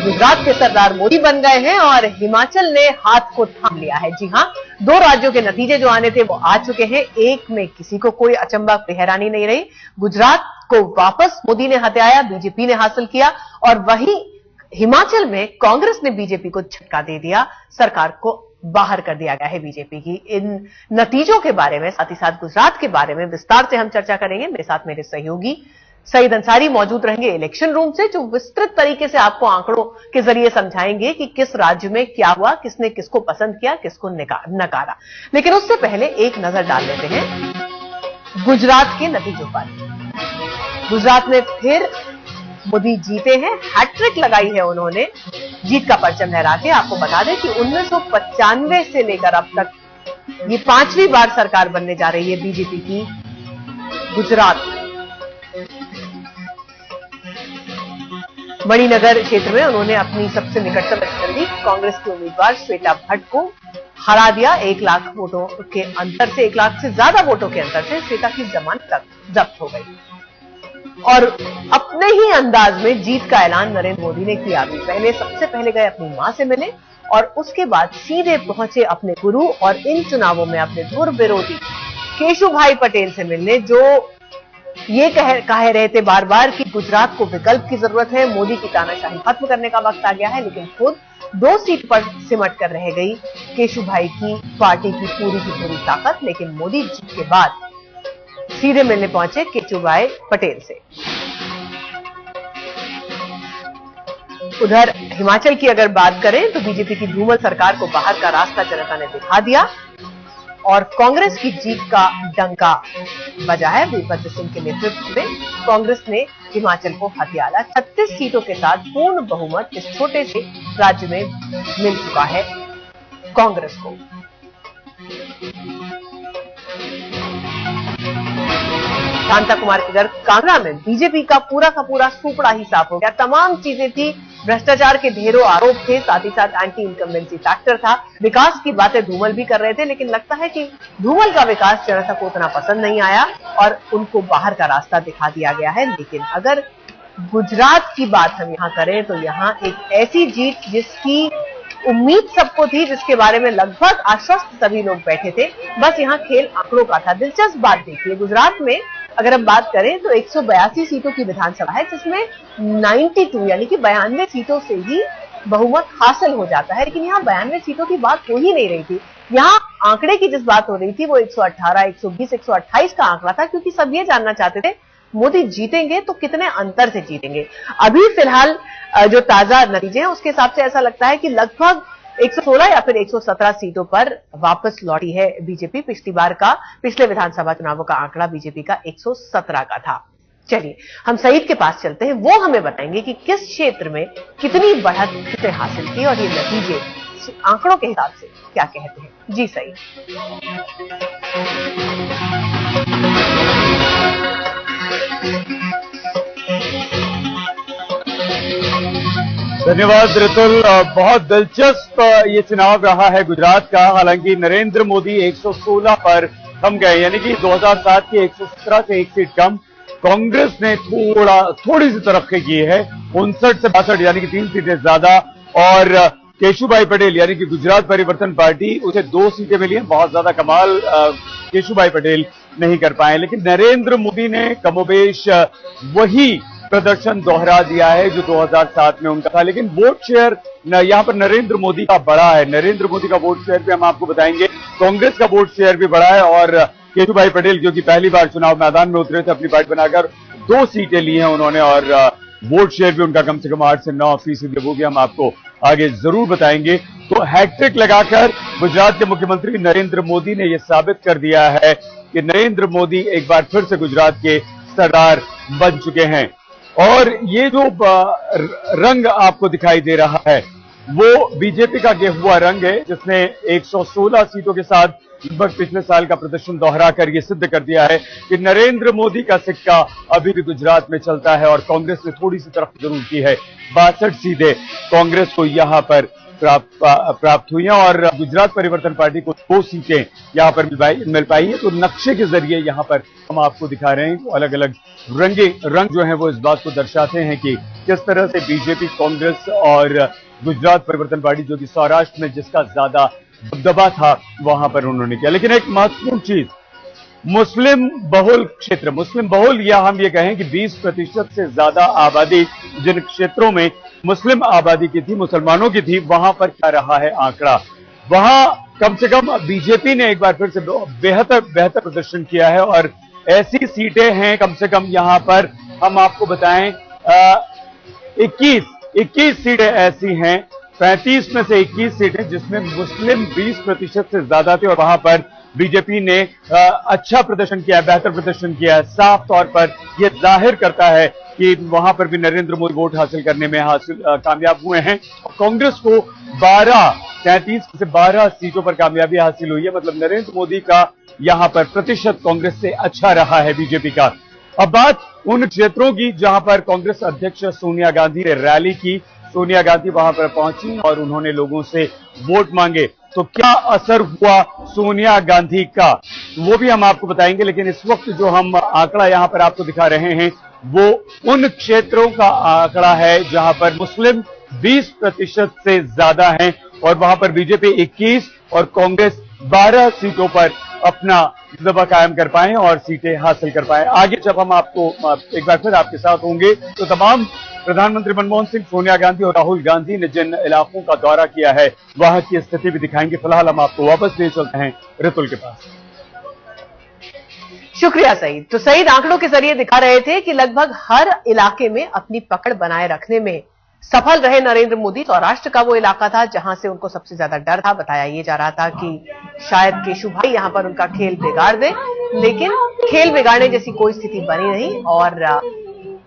गुजरात के सरदार मोदी बन गए हैं और हिमाचल ने हाथ को थाम लिया है। जी हां, 2 राज्यों के नतीजे जो आने थे वो आ चुके हैं। एक में किसी को कोई अचंभा, कोई हैरानी नहीं रही। गुजरात को वापस मोदी ने हथियाया, बीजेपी ने हासिल किया, और वहीं हिमाचल में कांग्रेस ने बीजेपी को झटका दे दिया, सरकार को बाहर कर दिया गया है बीजेपी की। इन नतीजों के बारे में, साथ ही साथ गुजरात के बारे में विस्तार से हम चर्चा करेंगे। मेरे साथ मेरे सहयोगी सईद अंसारी मौजूद रहेंगे इलेक्शन रूम से, जो विस्तृत तरीके से आपको आंकड़ों के जरिए समझाएंगे कि किस राज्य में क्या हुआ, किसने किसको पसंद किया, किसको नकारा। लेकिन उससे पहले एक नजर डाल लेते हैं गुजरात के नतीजों पर। गुजरात में फिर मोदी जीते हैं, हैट्रिक लगाई है उन्होंने, जीत का परचम लहरा के। आपको बता दें कि 1995 से लेकर अब तक ये 5वीं बार सरकार बनने जा रही है बीजेपी की गुजरात। मणिनगर क्षेत्र में उन्होंने अपनी सबसे निकटतम प्रतिद्वंदी कांग्रेस की उम्मीदवार श्वेता भट्ट को हरा दिया। 1 लाख वोटों के अंतर से, 1 लाख से ज्यादा वोटों के अंतर से श्वेता की जमानत तक जब्त हो गई। और अपने ही अंदाज में जीत का ऐलान नरेंद्र मोदी ने किया। भी सबसे पहले गए अपनी मां से मिले और उसके बाद सीधे पहुंचे अपने गुरु और इन चुनावों में अपने धुर विरोधी केशुभाई पटेल से मिलने, जो ये कह रहे थे बार बार कि गुजरात को विकल्प की जरूरत है, मोदी की तानाशाही खत्म करने का वक्त आ गया है। लेकिन खुद 2 सीट पर सिमट कर रह गई केशुभाई की पार्टी की पूरी ताकत। लेकिन मोदी जीत के बाद सीधे मिलने पहुंचे केशुभाई पटेल से। उधर हिमाचल की अगर बात करें तो बीजेपी की धूमल सरकार को बाहर का रास्ता जनता ने दिखा दिया और कांग्रेस की जीत का डंका बजा है। वीरभद्र सिंह के नेतृत्व में कांग्रेस ने हिमाचल को हथियाला। 36 सीटों के साथ पूर्ण बहुमत इस छोटे से राज्य में मिल चुका है कांग्रेस को। शांता कुमार के घर कांगड़ा में बीजेपी का पूरा सूपड़ा ही साफ हो गया। तमाम चीजें थी, भ्रष्टाचार के ढेरों आरोप थे, साथ ही साथ एंटी इनकम्बेंसी फैक्टर था। विकास की बातें धूमल भी कर रहे थे, लेकिन लगता है कि धूमल का विकास जनता को उतना पसंद नहीं आया और उनको बाहर का रास्ता दिखा दिया गया है। लेकिन अगर गुजरात की बात हम यहां करें तो यहां एक ऐसी जीत जिसकी उम्मीद सबको थी, जिसके बारे में लगभग आश्वस्त सभी लोग बैठे थे। बस यहां खेल आंकड़ों का था। दिलचस्प बात देखिए, गुजरात में अगर हम बात करें तो 182 सीटों की विधानसभा है, जिसमें 92 यानी कि 92 सीटों से ही बहुमत हासिल हो जाता है। लेकिन यहाँ 92 सीटों की बात हो ही नहीं रही थी। यहाँ आंकड़े की जिस बात हो रही थी वो 118, 120, 128 का आंकड़ा था, क्योंकि सब ये जानना चाहते थे मोदी जीतेंगे तो कितने अंतर से जीतेंगे। अभी फिलहाल जो ताजा नतीजे हैं उसके हिसाब से ऐसा लगता है कि लगभग 116 या फिर 117 सीटों पर वापस लौटी है बीजेपी। पिछले विधानसभा चुनावों का आंकड़ा बीजेपी का 117 का था। चलिए हम सईद के पास चलते हैं, वो हमें बताएंगे कि किस क्षेत्र में कितनी बढ़त किसने हासिल की और ये नतीजे आंकड़ों के हिसाब से क्या कहते हैं। जी सईद। धन्यवाद ऋतुल। बहुत दिलचस्प ये चुनाव रहा है गुजरात का। हालांकि नरेंद्र मोदी 116 पर थम गए, यानी कि 2007 के 117 से 1 सीट कम। कांग्रेस ने थोड़ी सी तरक्की की है, 59 से 62 यानी कि 3 सीटें ज्यादा। और केशुभाई पटेल यानी कि गुजरात परिवर्तन पार्टी, उसे 2 सीटें मिली हैं। बहुत ज्यादा कमाल केशुभाई पटेल नहीं कर पाए, लेकिन नरेंद्र मोदी ने कमोबेश वही प्रदर्शन दोहरा दिया है जो 2007 में उनका था। लेकिन वोट शेयर यहां पर नरेंद्र मोदी का बड़ा है। नरेंद्र मोदी का वोट शेयर भी हम आपको बताएंगे। कांग्रेस का वोट शेयर भी बड़ा है और केशुभाई पटेल जो कि पहली बार चुनाव मैदान में उतरे थे, अपनी पार्टी बनाकर 2 सीटें ली हैं उन्होंने और वोट शेयर भी उनका कम से कम 8 से 9% वो भी हम आपको आगे जरूर बताएंगे। तो हैट्रिक लगाकर गुजरात के मुख्यमंत्री नरेंद्र मोदी ने यह साबित कर दिया है कि नरेंद्र मोदी एक बार फिर से गुजरात के सरदार बन चुके हैं। और ये जो रंग आपको दिखाई दे रहा है वो बीजेपी का गेहुआ रंग है, जिसने 116 सीटों के साथ लगभग पिछले साल का प्रदर्शन दोहराकर यह सिद्ध कर दिया है कि नरेंद्र मोदी का सिक्का अभी भी गुजरात में चलता है। और कांग्रेस ने थोड़ी सी तरफ जरूर की है, 62 सीटें कांग्रेस को यहां पर प्राप्त हुई हैं और गुजरात परिवर्तन पार्टी को 2 सीटें यहां पर मिल पाई है। तो नक्शे के जरिए यहां पर हम आपको दिखा रहे हैं, अलग अलग रंग जो है वो इस बात को दर्शाते हैं कि किस तरह से बीजेपी, कांग्रेस और गुजरात परिवर्तन पार्टी, जो कि सौराष्ट्र में जिसका ज्यादा दबदबा था, वहां पर उन्होंने किया। लेकिन एक महत्वपूर्ण चीज, मुस्लिम बहुल क्षेत्र, मुस्लिम बहुल या हम ये कहें कि 20% से ज्यादा आबादी जिन क्षेत्रों में मुस्लिम आबादी की थी, मुसलमानों की थी, वहां पर क्या रहा है आंकड़ा? वहां कम से कम बीजेपी ने एक बार फिर से बेहतर प्रदर्शन किया है और ऐसी सीटें हैं कम से कम यहां पर हम आपको बताएं 21 सीटें ऐसी हैं, 35 में से 21 सीटें जिसमें मुस्लिम 20% से ज्यादा थे और वहां पर बीजेपी ने अच्छा प्रदर्शन किया, बेहतर प्रदर्शन किया। साफ तौर पर यह जाहिर करता है कि वहां पर भी नरेंद्र मोदी वोट हासिल करने में कामयाब हुए हैं। कांग्रेस को 33 से 12 सीटों पर कामयाबी हासिल हुई है। मतलब नरेंद्र मोदी का यहां पर प्रतिशत कांग्रेस से अच्छा रहा है बीजेपी का। अब बात उन क्षेत्रों की जहां पर कांग्रेस अध्यक्ष सोनिया गांधी ने रैली की, सोनिया गांधी वहां पर पहुंची और उन्होंने लोगों से वोट मांगे। तो क्या असर हुआ सोनिया गांधी का, वो भी हम आपको बताएंगे। लेकिन इस वक्त जो हम आंकड़ा यहां पर आपको दिखा रहे हैं वो उन क्षेत्रों का आंकड़ा है जहां पर मुस्लिम 20% से ज्यादा हैं और वहां पर बीजेपी 21 और कांग्रेस 12 सीटों पर अपना दबदबा कायम कर पाए और सीटें हासिल कर पाए। आगे जब हम आपको एक बार फिर आपके साथ होंगे तो तमाम प्रधानमंत्री मनमोहन सिंह, सोनिया गांधी और राहुल गांधी ने जिन इलाकों का दौरा किया है वहां की स्थिति भी दिखाएंगे। फिलहाल हम आपको वापस ले चलते हैं रितुल के पास। शुक्रिया सईद। तो सईद आंकड़ों के जरिए दिखा रहे थे कि लगभग हर इलाके में अपनी पकड़ बनाए रखने में सफल रहे नरेंद्र मोदी। सौराष्ट्र का वो इलाका था जहां से उनको सबसे ज्यादा डर था। बताया ये जा रहा था कि शायद केशुभाई यहां पर उनका खेल बिगाड़ दे, लेकिन खेल बिगाड़ने जैसी कोई स्थिति बनी नहीं।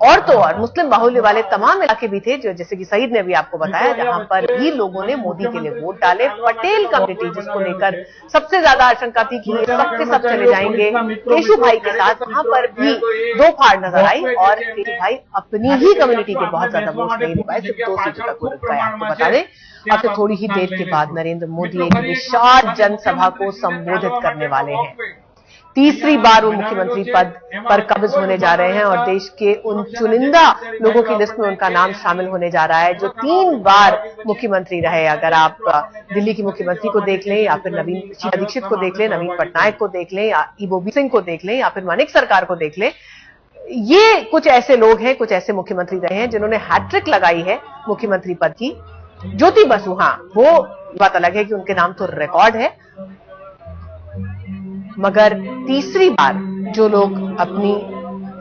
और तो और मुस्लिम बाहुल्य वाले तमाम इलाके भी थे, जो जैसे कि सईद ने भी आपको बताया, जहां पर भी लोगों ने मोदी के लिए वोट डाले। पटेल कम्युनिटी, जिसको लेकर सबसे ज्यादा आशंका थी कि ये सब के सब चले जाएंगे केशुभाई के साथ, वहां पर भी दो फाड़ नजर आई और केशुभाई अपनी ही कम्युनिटी के बहुत ज्यादा वोट नहीं ले पाए, सिर्फ 2 सीटों तक रुक गए। आपको बता दें अब तो थोड़ी ही देर के बाद नरेंद्र मोदी एक विशाल जनसभा को संबोधित करने वाले हैं। तीसरी बार वो मुख्यमंत्री पद पर कब्ज होने जा रहे हैं और देश के उन चुनिंदा लोगों की लिस्ट में उनका नाम शामिल होने जा रहा है जो 3 बार मुख्यमंत्री रहे। अगर आप दिल्ली की मुख्यमंत्री को देख लें या फिर शीला दीक्षित को देख लें, नवीन पटनायक को देख लें या ईबोबी सिंह को देख लें या फिर मानिक सरकार को देख लें, ये कुछ ऐसे लोग हैं, कुछ ऐसे मुख्यमंत्री रहे हैं जिन्होंने हैट्रिक लगाई है मुख्यमंत्री पद की। ज्योति बसु, हाँ, वो बात अलग है कि उनके नाम तो रिकॉर्ड है, मगर तीसरी बार जो लोग अपनी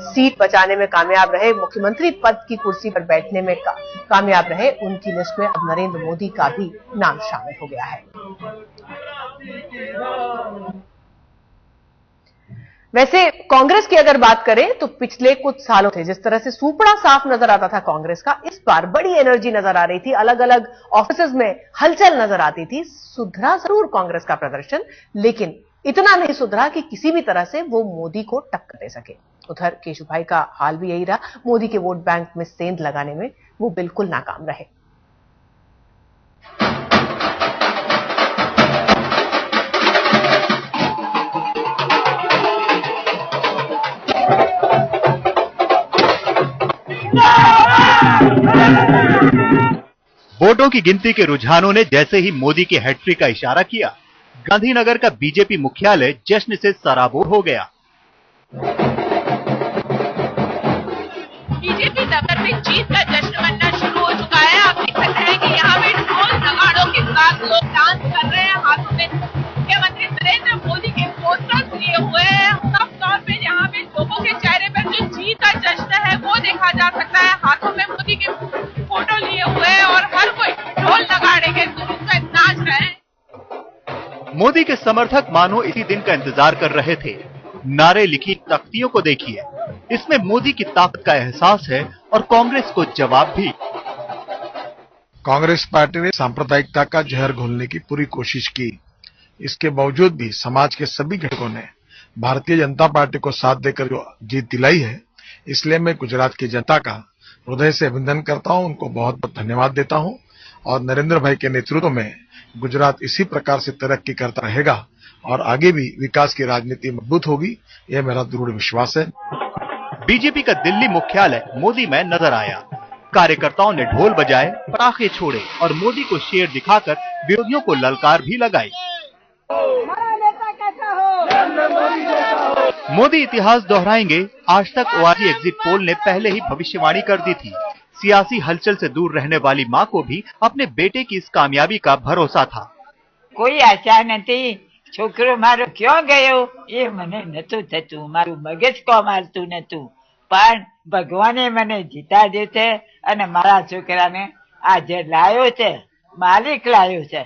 सीट बचाने में कामयाब रहे, मुख्यमंत्री पद की कुर्सी पर बैठने में कामयाब रहे, उनकी लिस्ट में अब नरेंद्र मोदी का भी नाम शामिल हो गया है। वैसे कांग्रेस की अगर बात करें तो पिछले कुछ सालों से जिस तरह से सूपड़ा साफ नजर आता था कांग्रेस का, इस बार बड़ी एनर्जी नजर आ रही थी, अलग अलग ऑफिसेज में हलचल नजर आती थी। सुधरा जरूर कांग्रेस का प्रदर्शन, लेकिन इतना नहीं सुधरा कि किसी भी तरह से वो मोदी को टक्कर दे सके। उधर केशुभाई का हाल भी यही रहा, मोदी के वोट बैंक में सेंध लगाने में वो बिल्कुल नाकाम रहे। वोटों की गिनती के रुझानों ने जैसे ही मोदी के हैट्रिक का इशारा किया, गांधीनगर का बीजेपी मुख्यालय जश्न से सराबोर हो गया। बीजेपी दफ्तर में जीत का जश्न मनना शुरू हो चुका है। आप देख सकते हैं कि यहाँ पे ढोल नगाड़ों के साथ लोग डांस कर रहे हैं, हाथों में मुख्यमंत्री नरेंद्र मोदी के पोस्टर्स लिए हुए हैं। साफ तौर पे यहाँ पे लोगों के चेहरे पर जो जीत का जश्न है वो देखा जा सकता है। हाथों में मोदी के फोटो लिए हुए हैं और हर कोई ढोल नगाड़े के नाच रहे हैं। मोदी के समर्थक मानो इसी दिन का इंतजार कर रहे थे। नारे लिखी तख्तियों को देखिए, इसमें मोदी की ताकत का एहसास है और कांग्रेस को जवाब भी। कांग्रेस पार्टी ने सांप्रदायिकता का जहर घोलने की पूरी कोशिश की। इसके बावजूद भी समाज के सभी घटकों ने भारतीय जनता पार्टी को साथ देकर जो जीत दिलाई है, इसलिए मैं गुजरात की जनता का हृदय से अभिनंदन करता हूं, उनको बहुत बहुत धन्यवाद देता हूं। और नरेंद्र भाई के नेतृत्व में गुजरात इसी प्रकार से तरक्की करता रहेगा और आगे भी विकास की राजनीति मजबूत होगी, यह मेरा दृढ़ विश्वास है। बीजेपी का दिल्ली मुख्यालय मोदी में नजर आया। कार्यकर्ताओं ने ढोल बजाए, पटाखे छोड़े और मोदी को शेर दिखाकर विरोधियों को ललकार भी लगाई। मोदी इतिहास दोहराएंगे, आज तक ओआरजी एग्जिट पोल ने पहले ही भविष्यवाणी कर दी थी। सियासी हलचल से दूर रहने वाली मां को भी अपने बेटे की इस कामयाबी का भरोसा था। कोई आशा नहीं, छोकरो मारो क्यों गयो ये मने नतु थतु, मारू मगज को मारतु नतु, पण भगवाने मने जीताड्यो छे अने मारा छोकराने આજે લાયો છે, માલિક લાયો છે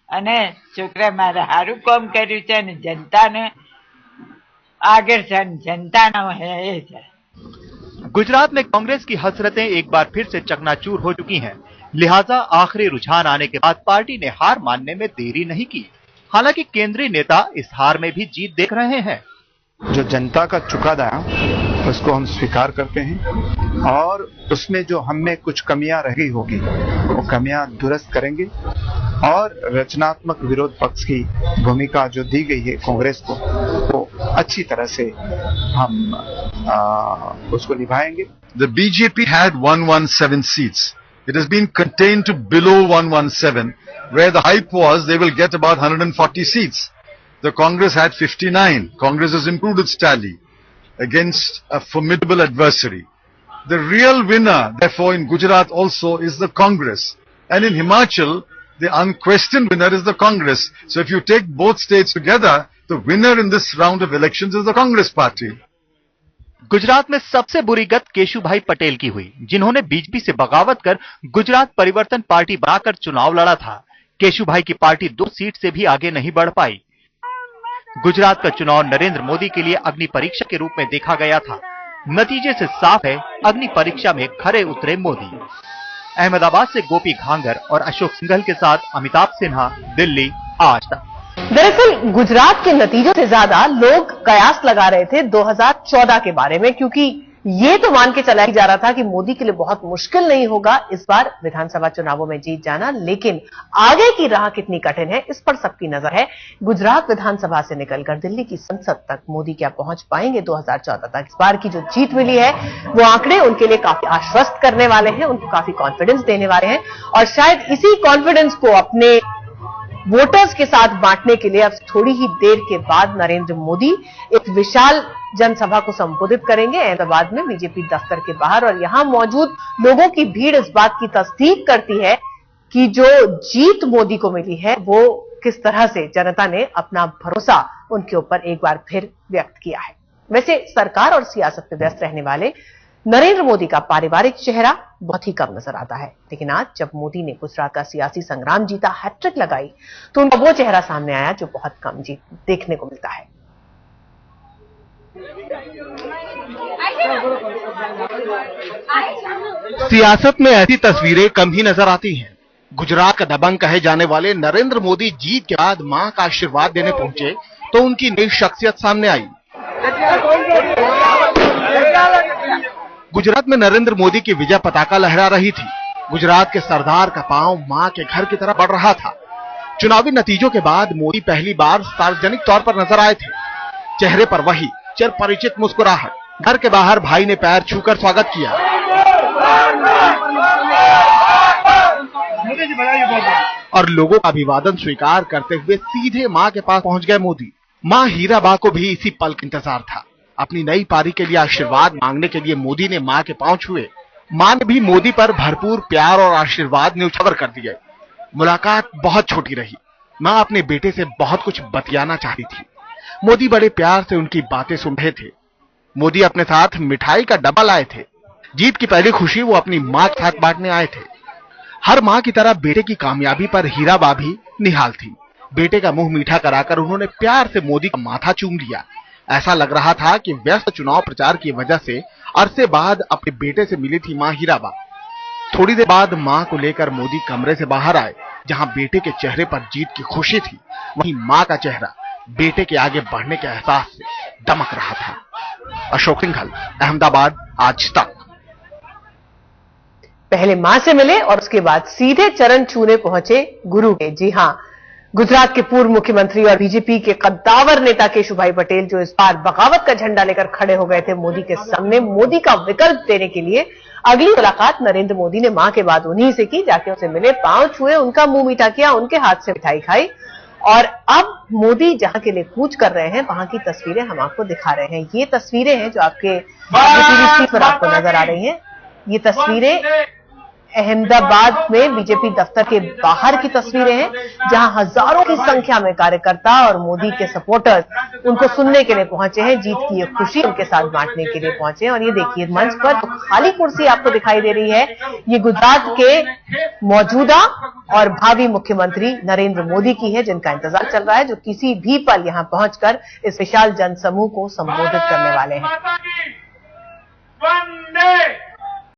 અને છોકરા મારે સારું કામ કર્યું છે અને જનતાને આગળ છે, જનતાનો એ છે। गुजरात में कांग्रेस की हसरतें एक बार फिर से चकनाचूर हो चुकी हैं। लिहाजा आखिरी रुझान आने के बाद पार्टी ने हार मानने में देरी नहीं की। हालांकि केंद्रीय नेता इस हार में भी जीत देख रहे हैं। जो जनता का चुकादा उसको हम स्वीकार करते हैं और उसमें जो हमें कुछ कमियां रह गई होगी वो कमियां दुरुस्त करेंगे और रचनात्मक विरोध पक्ष की भूमिका जो दी गई है कांग्रेस को वो अच्छी तरह से हम उसको निभाएंगे। The BJP had 117 seats. It has been contained to below 117, where the hype was they will get about 140 seats. The Congress had 59. Congress has improved its tally against a formidable adversary. The real winner, therefore, in Gujarat also is the Congress. And in Himachal, the unquestioned winner is the Congress. So if you take both states together, the winner in this round of elections is the Congress party. Gujarat में सबसे बुरी गत केशुभाई पटेल की हुई, जिन्होंने BJP से बगावत कर गुजरात परिवर्तन पार्टी बनाकर चुनाव लड़ा था। केशुभाई की पार्टी 2 सीट से भी आगे नहीं बढ़ पाई। गुजरात का चुनाव नरेंद्र मोदी के लिए अग्नि परीक्षा के रूप में देखा गया था। नतीजे से साफ है, अग्नि परीक्षा में खरे उतरे मोदी। अहमदाबाद से गोपी घांगर और अशोक सिंघल के साथ अमिताभ सिन्हा, दिल्ली, आज तक। दरअसल गुजरात के नतीजों से ज्यादा लोग कयास लगा रहे थे 2014 के बारे में, क्योंकि ये तो मान के चला जा रहा था कि मोदी के लिए बहुत मुश्किल नहीं होगा इस बार विधानसभा चुनावों में जीत जाना, लेकिन आगे की राह कितनी कठिन है इस पर सबकी नजर है। गुजरात विधानसभा से निकलकर दिल्ली की संसद तक मोदी क्या पहुंच पाएंगे 2014 तक? इस बार की जो जीत मिली है वो आंकड़े उनके लिए काफी आश्वस्त करने वाले हैं, उनको काफी कॉन्फिडेंस देने वाले हैं और शायद इसी कॉन्फिडेंस को अपने वोटर्स के साथ बांटने के लिए अब थोड़ी ही देर के बाद नरेंद्र मोदी एक विशाल जनसभा को संबोधित करेंगे अहमदाबाद में बीजेपी दफ्तर के बाहर। और यहां मौजूद लोगों की भीड़ इस बात की तस्दीक करती है कि जो जीत मोदी को मिली है वो किस तरह से जनता ने अपना भरोसा उनके ऊपर एक बार फिर व्यक्त किया है। वैसे सरकार और सियासत में व्यस्त रहने वाले नरेंद्र मोदी का पारिवारिक चेहरा बहुत ही कम नजर आता है, लेकिन आज जब मोदी ने गुजरात का सियासी संग्राम जीता, हैट्रिक लगाई, तो उनका वो चेहरा सामने आया जो बहुत कम देखने को मिलता है। सियासत में ऐसी तस्वीरें कम ही नजर आती हैं। गुजरात का दबंग कहे जाने वाले नरेंद्र मोदी जीत के बाद मां का आशीर्वाद देने पहुंचे तो उनकी नई शख्सियत सामने आई। गुजरात में नरेंद्र मोदी की विजय पताका लहरा रही थी। गुजरात के सरदार का पांव मां के घर की तरफ बढ़ रहा था। चुनावी नतीजों के बाद मोदी पहली बार सार्वजनिक तौर पर नजर आए थे। चेहरे पर वही चिर परिचित मुस्कुराहट। घर के बाहर भाई ने पैर छूकर स्वागत किया और लोगों का अभिवादन स्वीकार करते हुए सीधे मां के पास पहुंच गए मोदी। मां हीराबा को भी इसी पल का इंतजार था। अपनी नई पारी के लिए आशीर्वाद मांगने के लिए मोदी ने मां के पांव छुए। मां ने भी मोदी पर भरपूर प्यार और आशीर्वाद न्यौछावर कर दिए। मुलाकात बहुत छोटी रही। मां अपने बेटे से बहुत कुछ बतियाना चाहती थी। मोदी बड़े प्यार से उनकी बातें सुन रहे थे। मोदी अपने साथ मिठाई का डब्बा लाए थे। जीत की पहली खुशी वो अपनी मां के साथ बांटने आए थे। हर मां की तरह बेटे की कामयाबी पर हीराबा भी निहाल थी। बेटे का मुंह मीठा कराकर उन्होंने प्यार से मोदी का माथा चूम लिया। ऐसा लग रहा था कि व्यस्त चुनाव प्रचार की वजह से अरसे बाद अपने बेटे से मिली थी मां हीराबा। थोड़ी देर बाद मां को लेकर मोदी कमरे से बाहर आए। जहां बेटे के चेहरे पर जीत की खुशी थी, वहीं मां का चेहरा बेटे के आगे बढ़ने के एहसास से दमक रहा था। अशोक सिंघल, अहमदाबाद, आज तक। पहले मां से मिले और उसके बाद सीधे चरण छूने पहुंचे गुरु के। जी हां, गुजरात के पूर्व मुख्यमंत्री और बीजेपी के कद्दावर नेता केशुभाई पटेल जो इस बार बगावत का झंडा लेकर खड़े हो गए थे मोदी के सामने, मोदी का विकल्प देने के लिए। अगली मुलाकात नरेंद्र मोदी ने मां के बाद उन्हीं से की, जाके उनसे मिले, पांव छुए, उनका मुंह मीठा किया, उनके हाथ से मिठाई खाई। और अब मोदी जहां के लिए कूच कर रहे हैं वहां की तस्वीरें हम आपको दिखा रहे हैं। ये तस्वीरें हैं जो आपके टीवी स्क्रीन पर आपको नजर आ रही हैं। ये तस्वीरें अहमदाबाद में बीजेपी दफ्तर के बाहर की तस्वीरें हैं, जहां हजारों की संख्या में कार्यकर्ता और मोदी के सपोर्टर्स उनको सुनने के लिए पहुंचे हैं, जीत की ये खुशी उनके साथ बांटने के लिए पहुंचे हैं। और ये देखिए मंच पर तो खाली कुर्सी आपको दिखाई दे रही है, ये गुजरात के मौजूदा और भावी मुख्यमंत्री नरेंद्र मोदी की है, जिनका इंतजार चल रहा है, जो किसी भी पल यहां पहुंचकर इस विशाल जनसमूह को संबोधित करने वाले हैं।